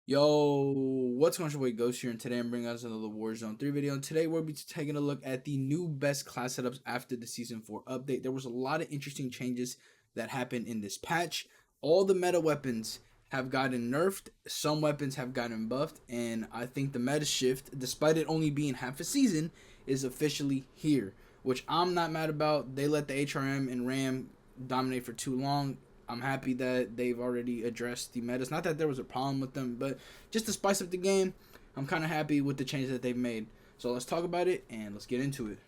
Yo, what's going on, your boy Ghost here, and today I'm bringing us another Warzone 3 video, and today we'll be taking a look at the new best class setups after the Season 4 update. There was a lot of interesting changes that happened in this patch. All the meta weapons have gotten nerfed, some weapons have gotten buffed, and I think the meta shift, despite it only being half a season, is officially here, which I'm not mad about. They let the HRM and RAM dominate for too long. I'm happy that they've already addressed the metas. Not that there was a problem with them, but just to spice up the game, I'm kind of happy with the changes that they've made. So let's talk about it and let's get into it.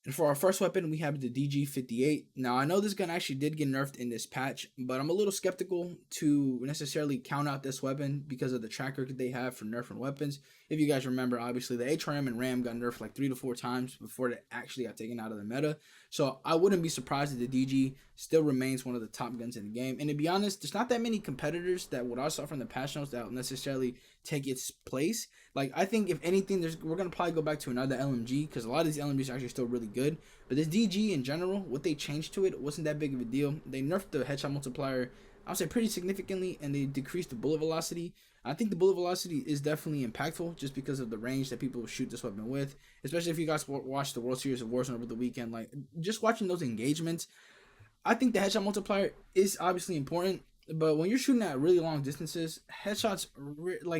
And for our first weapon, we have the DG58. Now, I know this gun actually did get nerfed in this patch, but I'm a little skeptical to necessarily count out this weapon because of the track record they have for nerfing weapons. If you guys remember, obviously, the HRM and RAM got nerfed like 3 to 4 times before they actually got taken out of the meta. So I wouldn't be surprised if the DG still remains one of the top guns in the game. And to be honest, there's not that many competitors that what I saw from the patch notes that will necessarily take its place. Like, I think if anything, we're gonna probably go back to another LMG because a lot of these LMGs are actually still really good. But this DG in general, what they changed to it wasn't that big of a deal. They nerfed the headshot multiplier, I would say, pretty significantly, and they decreased the bullet velocity. I think the bullet velocity is definitely impactful just because of the range that people shoot this weapon with. Especially if you guys watched the World Series of Warzone over the weekend, like just watching those engagements, I think the headshot multiplier is obviously important, but when you're shooting at really long distances, headshots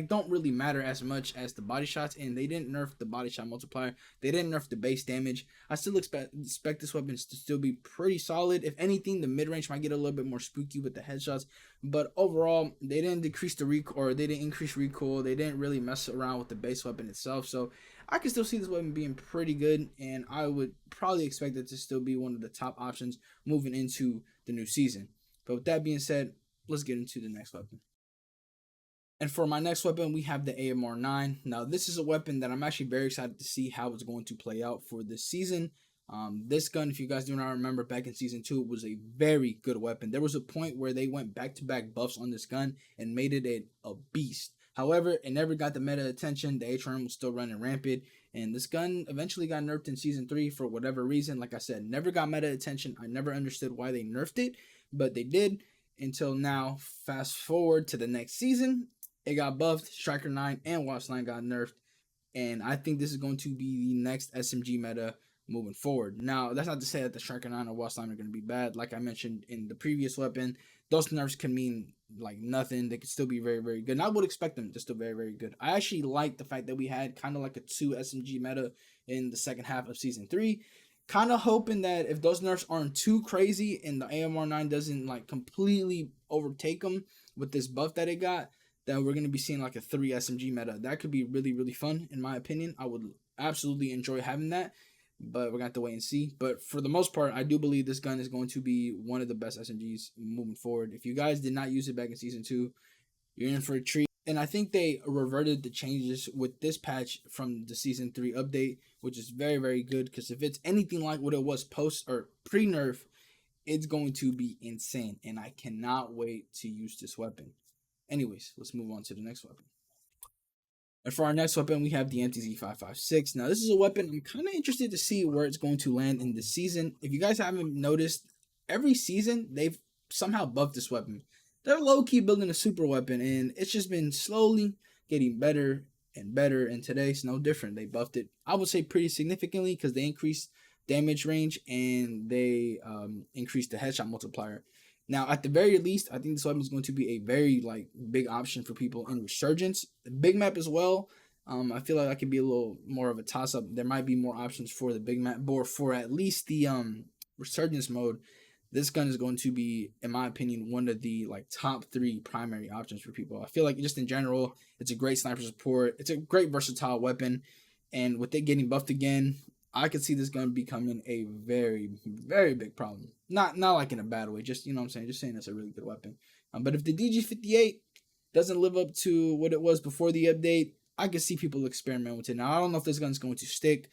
don't really matter as much as the body shots. And they didn't nerf the body shot multiplier. They didn't nerf the base damage. I still expect this weapon to still be pretty solid. If anything, the mid range might get a little bit more spooky with the headshots, but overall, they didn't decrease the recoil, or they didn't increase recoil. They didn't really mess around with the base weapon itself. So I can still see this weapon being pretty good, and I would probably expect it to still be one of the top options moving into the new season. But with that being said, let's get into the next weapon. And for my next weapon, we have the AMR9. Now, this is a weapon that I'm actually very excited to see how it's going to play out for this season. This gun, if you guys do not remember, back in season 2, was a very good weapon. There was a point where they went back-to-back buffs on this gun and made it a beast. However, it never got the meta attention. The HRM was still running rampant, and this gun eventually got nerfed in season 3 for whatever reason. Like I said, never got meta attention. I never understood why they nerfed it, but they did until now. Fast forward to the next season, it got buffed. Striker 9 and Wasp 9 got nerfed, and I think this is going to be the next SMG meta moving forward. Now, that's not to say that the Striker 9 or Wasp 9 are going to be bad. Like I mentioned in the previous weapon, those nerfs can mean like nothing. They could still be very, very good. And I would expect them to still be very, very good. I actually like the fact that we had kind of like a 2 SMG meta in the second half of season 3. Kind of hoping that if those nerfs aren't too crazy and the AMR9 doesn't like completely overtake them with this buff that it got, then we're going to be seeing like a 3 SMG meta. That could be really, really fun, in my opinion. I would absolutely enjoy having that, but we're going to have to wait and see. But for the most part, I do believe this gun is going to be one of the best SMGs moving forward. If you guys did not use it back in season 2, you're in for a treat. And I think they reverted the changes with this patch from the season 3 update, which is very, very good, because if it's anything like what it was post or pre-nerf, it's going to be insane. And I cannot wait to use this weapon. Anyways, let's move on to the next weapon. And for our next weapon, we have the MTZ556. Now, this is a weapon I'm kind of interested to see where it's going to land in this season. If you guys haven't noticed, every season they've somehow buffed this weapon. They're low-key building a super weapon, and it's just been slowly getting better and better, and today's no different. They buffed it, I would say, pretty significantly, because they increased damage range and they increased the headshot multiplier. Now, at the very least, I think this weapon is going to be a very like big option for people in Resurgence. The big map as well. I feel like that could be a little more of a toss up. There might be more options for the big map, or for at least the Resurgence mode. This gun is going to be, in my opinion, one of the like top 3 primary options for people. I feel like just in general, it's a great sniper support. It's a great versatile weapon, and with it getting buffed again, I could see this gun becoming a very, very big problem. Not like in a bad way, just, you know what I'm saying, just saying it's a really good weapon. But if the DG58 doesn't live up to what it was before the update, I can see people experiment with it. Now, I don't know if this gun's going to stick.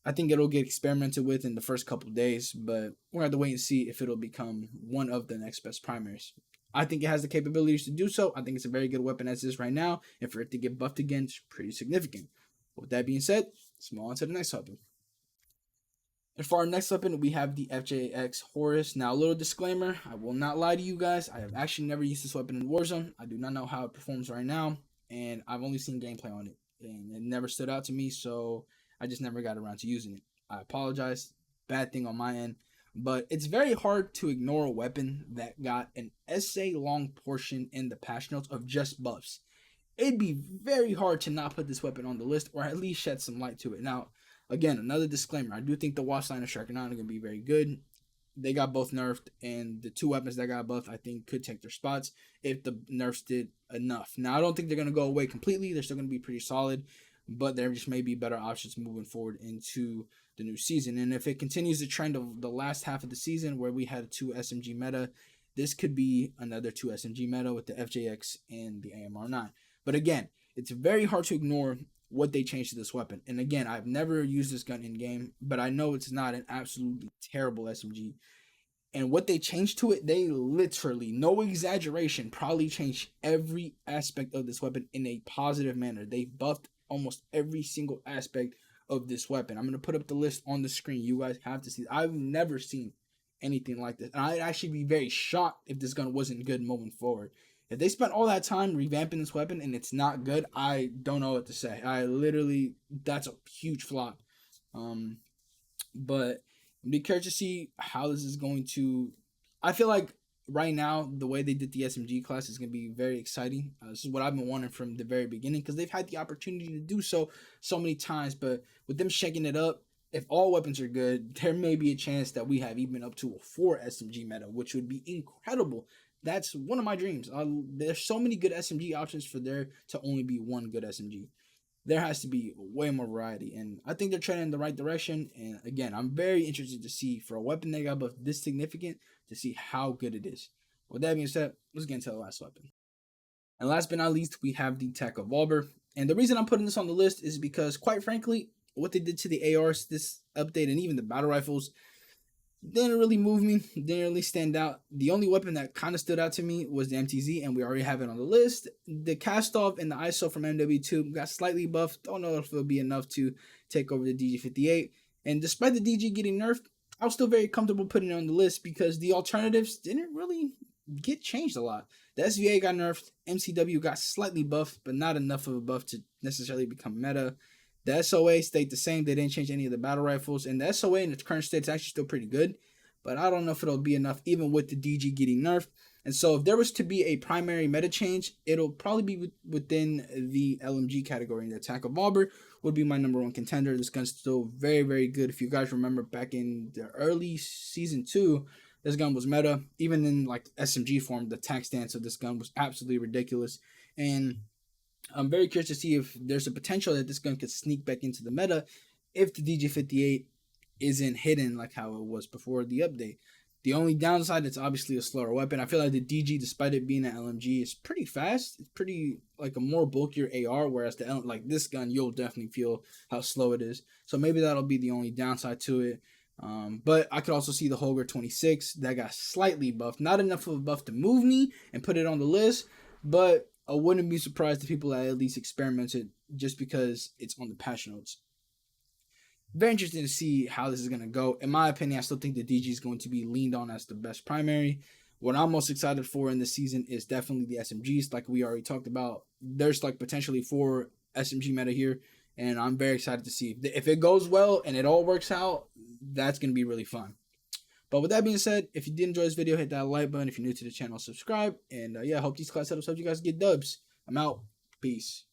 I think it'll get experimented with in the first couple of days, but we're going to have to wait and see if it'll become one of the next best primaries. I think it has the capabilities to do so. I think it's a very good weapon as is right now, and for it to get buffed again, it's pretty significant. With that being said, let's move on to the next weapon. And for our next weapon, we have the FJX Horus. Now, a little disclaimer, I will not lie to you guys. I have actually never used this weapon in Warzone. I do not know how it performs right now, and I've only seen gameplay on it, and it never stood out to me, so I just never got around to using it. I apologize. Bad thing on my end. But it's very hard to ignore a weapon that got an essay long portion in the patch notes of just buffs. It'd be very hard to not put this weapon on the list or at least shed some light to it. Now, again, another disclaimer. I do think the Watchline and Striker 9 are going to be very good. They got both nerfed, and the two weapons that got buffed, I think, could take their spots if the nerfs did enough. Now, I don't think they're going to go away completely. They're still going to be pretty solid, but there just may be better options moving forward into the new season. And if it continues the trend of the last half of the season where we had 2 SMG meta, this could be another 2 SMG meta with the FJX and the AMR9. But again, it's very hard to ignore what they changed to this weapon. And again, I've never used this gun in game, but I know it's not an absolutely terrible SMG. And what they changed to it, they literally, no exaggeration, probably changed every aspect of this weapon in a positive manner. They buffed almost every single aspect of this weapon. I'm going to put up the list on the screen. You guys have to see. I've never seen anything like this. And I'd actually be very shocked if this gun wasn't good moving forward. If they spent all that time revamping this weapon and it's not good, I don't know what to say. That's a huge flop. But be curious to see how this is going to. I feel like right now the way they did the SMG class is going to be very exciting. This is what I've been wanting from the very beginning because they've had the opportunity to do so many times. But with them shaking it up, if all weapons are good, there may be a chance that we have even up to a 4 SMG meta, which would be incredible. That's one of my dreams. There's so many good SMG options for there to only be one good SMG. There has to be way more variety, and I think they're trending in the right direction. And again, I'm very interested to see for a weapon that got buffed this significant to see how good it is. With that being said, let's get into the last weapon. And last but not least, we have the TAQ Eradicator. And the reason I'm putting this on the list is because, quite frankly, what they did to the ARs this update and even the battle rifles didn't really move me, didn't really stand out. The only weapon that kind of stood out to me was the MTZ, and we already have it on the list. The cast off and the ISO from MW2 got slightly buffed. Don't know if it'll be enough to take over the DG58. And despite the DG getting nerfed, I was still very comfortable putting it on the list because the alternatives didn't really get changed a lot. The SVA got nerfed, MCW got slightly buffed, but not enough of a buff to necessarily become meta. The SOA stayed the same. They didn't change any of the battle rifles. And the SOA in its current state is actually still pretty good. But I don't know if it'll be enough even with the DG getting nerfed. And so if there was to be a primary meta change, it'll probably be within the LMG category. And the TAQ Eradicator would be my number 1 contender. This gun's still very, very good. If you guys remember back in the early season 2, this gun was meta. Even in like SMG form, the TAQ stance of this gun was absolutely ridiculous. And I'm very curious to see if there's a potential that this gun could sneak back into the meta if the DG58 isn't hidden like how it was before the update. The only downside, it's obviously a slower weapon. I feel like the DG, despite it being an LMG, is pretty fast. It's pretty like a more bulkier AR, whereas the like this gun, you'll definitely feel how slow it is. So maybe that'll be the only downside to it. But I could also see the Holger 26 that got slightly buffed. Not enough of a buff to move me and put it on the list, but I wouldn't be surprised if people at least experimented just because it's on the patch notes. Very interesting to see how this is going to go. In my opinion, I still think the DG is going to be leaned on as the best primary. What I'm most excited for in this season is definitely the SMGs, like we already talked about. There's like potentially 4 SMG meta here, and I'm very excited to see. If it goes well and it all works out, that's going to be really fun. But with that being said, if you did enjoy this video, hit that like button. If you're new to the channel, subscribe. And yeah, I hope these class setups help you guys get dubs. I'm out. Peace.